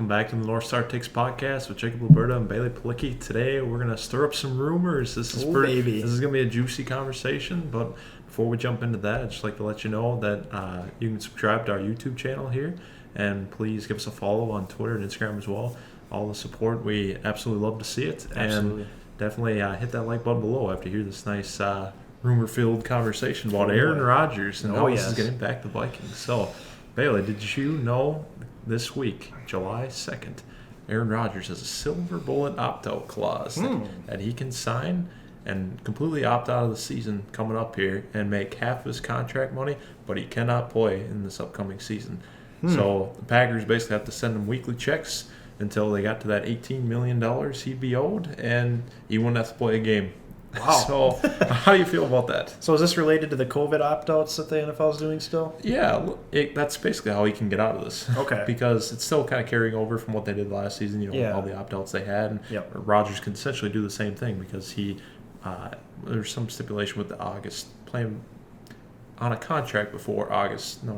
welcome back to the North Star Takes podcast with Jacob Roberta and Bailey Palicki. Today we're going to stir up some rumors. This is going to be a juicy conversation, but before we jump into that, I'd just like to let you know that you can subscribe to our YouTube channel here, and please give us a follow on Twitter and Instagram as well. All the support, we absolutely love to see it. Absolutely. And definitely hit that like button below after you hear this nice rumor-filled conversation about Aaron Rodgers and how this is going to impact the Vikings. So, Bailey, did you know this week, July 2nd, Aaron Rodgers has a silver bullet opt-out clause that he can sign and completely opt out of the season coming up here and make half his contract money, but he cannot play in this upcoming season. So the Packers basically have to send him weekly checks until they got to that $18 million he'd be owed, and he wouldn't have to play a game. Wow. So how do you feel about that? So is this related to the COVID opt-outs that the NFL is doing still? Yeah, that's basically how he can get out of this. Okay. Because it's still kind of carrying over from what they did last season, all the opt-outs they had. And Rodgers can essentially do the same thing because there's some stipulation with the playing on a contract before October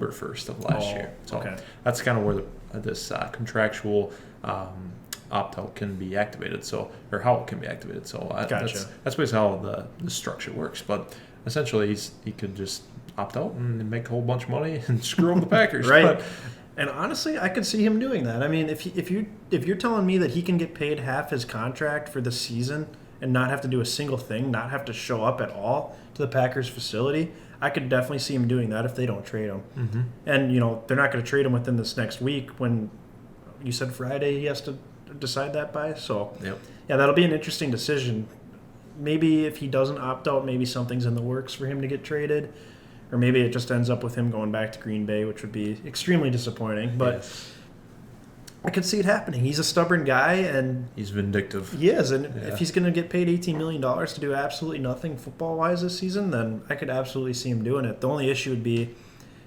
1st of last year. So that's kind of where this contractual opt-out can be activated, or how it can be activated. So Gotcha. that's basically how the structure works. But essentially, he could just opt out and make a whole bunch of money and screw up the Packers. Right. But, and honestly, I could see him doing that. I mean, if you're telling me that he can get paid half his contract for the season and not have to do a single thing, not have to show up at all to the Packers facility, I could definitely see him doing that if they don't trade him. Mm-hmm. And they're not going to trade him within this next week. When you said Friday, he has to decide that by. So yeah, that'll be an interesting decision. Maybe if he doesn't opt out, maybe something's in the works for him to get traded, or maybe it just ends up with him going back to Green Bay, which would be extremely disappointing. But I could see it happening. He's a stubborn guy, and he's vindictive. He is, and if he's going to get paid $18 million to do absolutely nothing football-wise this season, then I could absolutely see him doing it. The only issue would be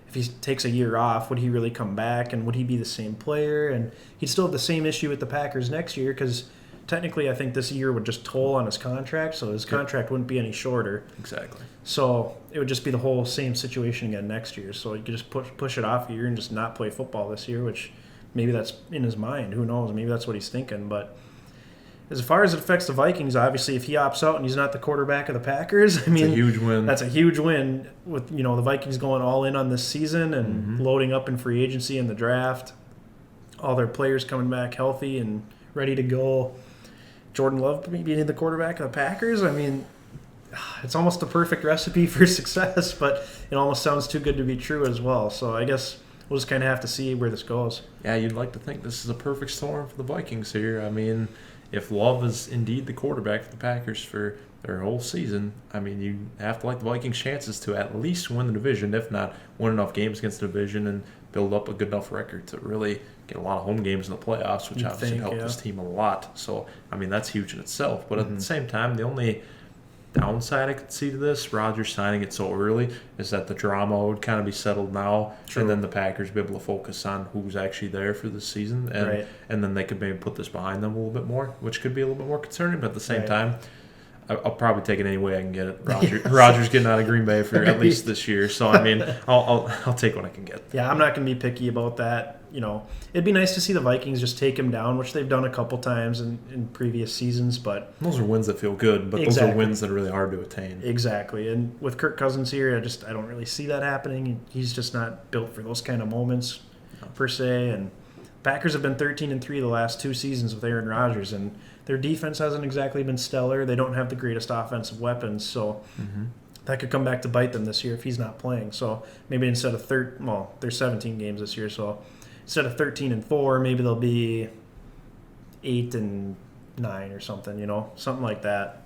if he takes a year off, would he really come back, and would he be the same player? And he'd still have the same issue with the Packers next year, because technically I think this year would just toll on his contract, so his contract wouldn't be any shorter. Exactly. So it would just be the whole same situation again next year. So you could just push it off a year and just not play football this year, which maybe that's in his mind. Who knows? Maybe that's what he's thinking. But as far as it affects the Vikings, obviously, if he opts out and he's not the quarterback of the Packers, I mean, it's a huge win. That's a huge win with, the Vikings going all in on this season and loading up in free agency and the draft. All their players coming back healthy and ready to go. Jordan Love being the quarterback of the Packers, I mean, it's almost the perfect recipe for success, but it almost sounds too good to be true as well. So I guess we'll just kind of have to see where this goes. Yeah, you'd like to think this is a perfect storm for the Vikings here. I mean, if Love is indeed the quarterback for the Packers for their whole season, I mean, you have to like the Vikings' chances to at least win the division, if not win enough games against the division and build up a good enough record to really get a lot of home games in the playoffs, which obviously helped this team a lot. So, I mean, that's huge in itself. But at the same time, the only downside I could see to this, Rodgers signing it so early, is that the drama would kind of be settled now, and then the Packers be able to focus on who's actually there for this season, and then they could maybe put this behind them a little bit more, which could be a little bit more concerning. But at the same time, I'll probably take it any way I can get it. Rodgers getting out of Green Bay for at least this year, so I mean, I'll take what I can get. Yeah, I'm not going to be picky about that. It'd be nice to see the Vikings just take him down, which they've done a couple times in previous seasons. But those are wins that feel good, but those are wins that are really hard to attain. Exactly, and with Kirk Cousins here, I don't really see that happening. He's just not built for those kind of moments per se. And Packers have been 13-3 the last two seasons with Aaron Rodgers, and their defense hasn't exactly been stellar. They don't have the greatest offensive weapons, so that could come back to bite them this year if he's not playing. So maybe instead of there's 17 games this year, so instead of 13-4, maybe they'll be 8-9 or something, something like that.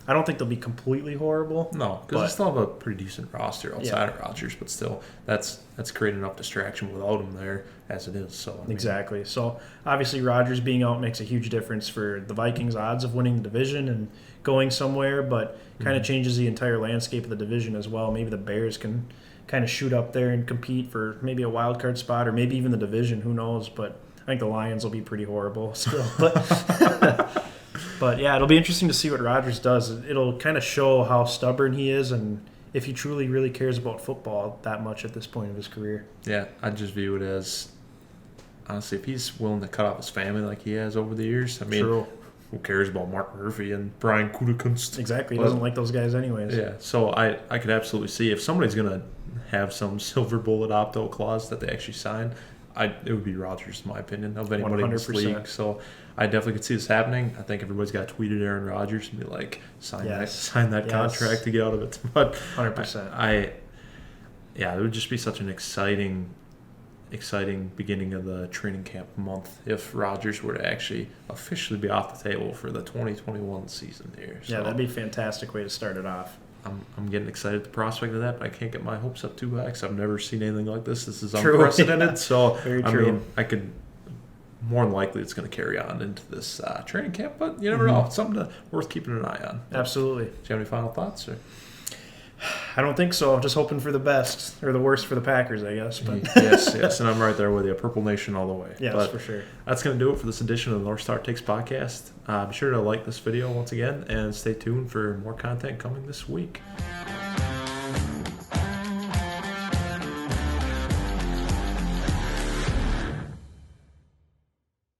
I don't think they'll be completely horrible. No, because they still have a pretty decent roster outside of Rodgers, but still, that's created enough distraction without him there as it is. So exactly. So obviously, Rodgers being out makes a huge difference for the Vikings' odds of winning the division and going somewhere, but kind of changes the entire landscape of the division as well. Maybe the Bears can kind of shoot up there and compete for maybe a wild card spot or maybe even the division. Who knows? But I think the Lions will be pretty horrible still. But yeah, it'll be interesting to see what Rodgers does. It'll kind of show how stubborn he is and if he truly really cares about football that much at this point of his career. Yeah, I just view it as honestly, if he's willing to cut off his family like he has over the years, I mean, True. who cares about Mark Murphy and Brian Gutekunst? Exactly. He doesn't like those guys anyways. Yeah, so I could absolutely see if somebody's going to have some silver bullet opt-out clause that they actually sign, it would be Rodgers, in my opinion, of anybody in this 100%. league. So I definitely could see this happening. I think everybody's got to tweet at Aaron Rodgers and be like, sign that Yes. contract to get out of it. But 100%. Yeah, it would just be such an exciting beginning of the training camp month if Rodgers were to actually officially be off the table for the 2021 season here. So Yeah, that'd be a fantastic way to start it off. I'm getting excited at the prospect of that, but I can't get my hopes up too high because I've never seen anything like this. This is True. unprecedented. So, Very I true. mean, I could more than likely it's going to carry on into this training camp, but you never know. It's something worth keeping an eye on. Absolutely. Do you have any final thoughts? Or? I don't think so. I'm just hoping for the best or the worst for the Packers, I guess. But Yes, and I'm right there with you. Purple Nation all the way. yes, But for sure. that's going to do it for this edition of the North Star Takes podcast. Be sure to like this video once again and stay tuned for more content coming this week.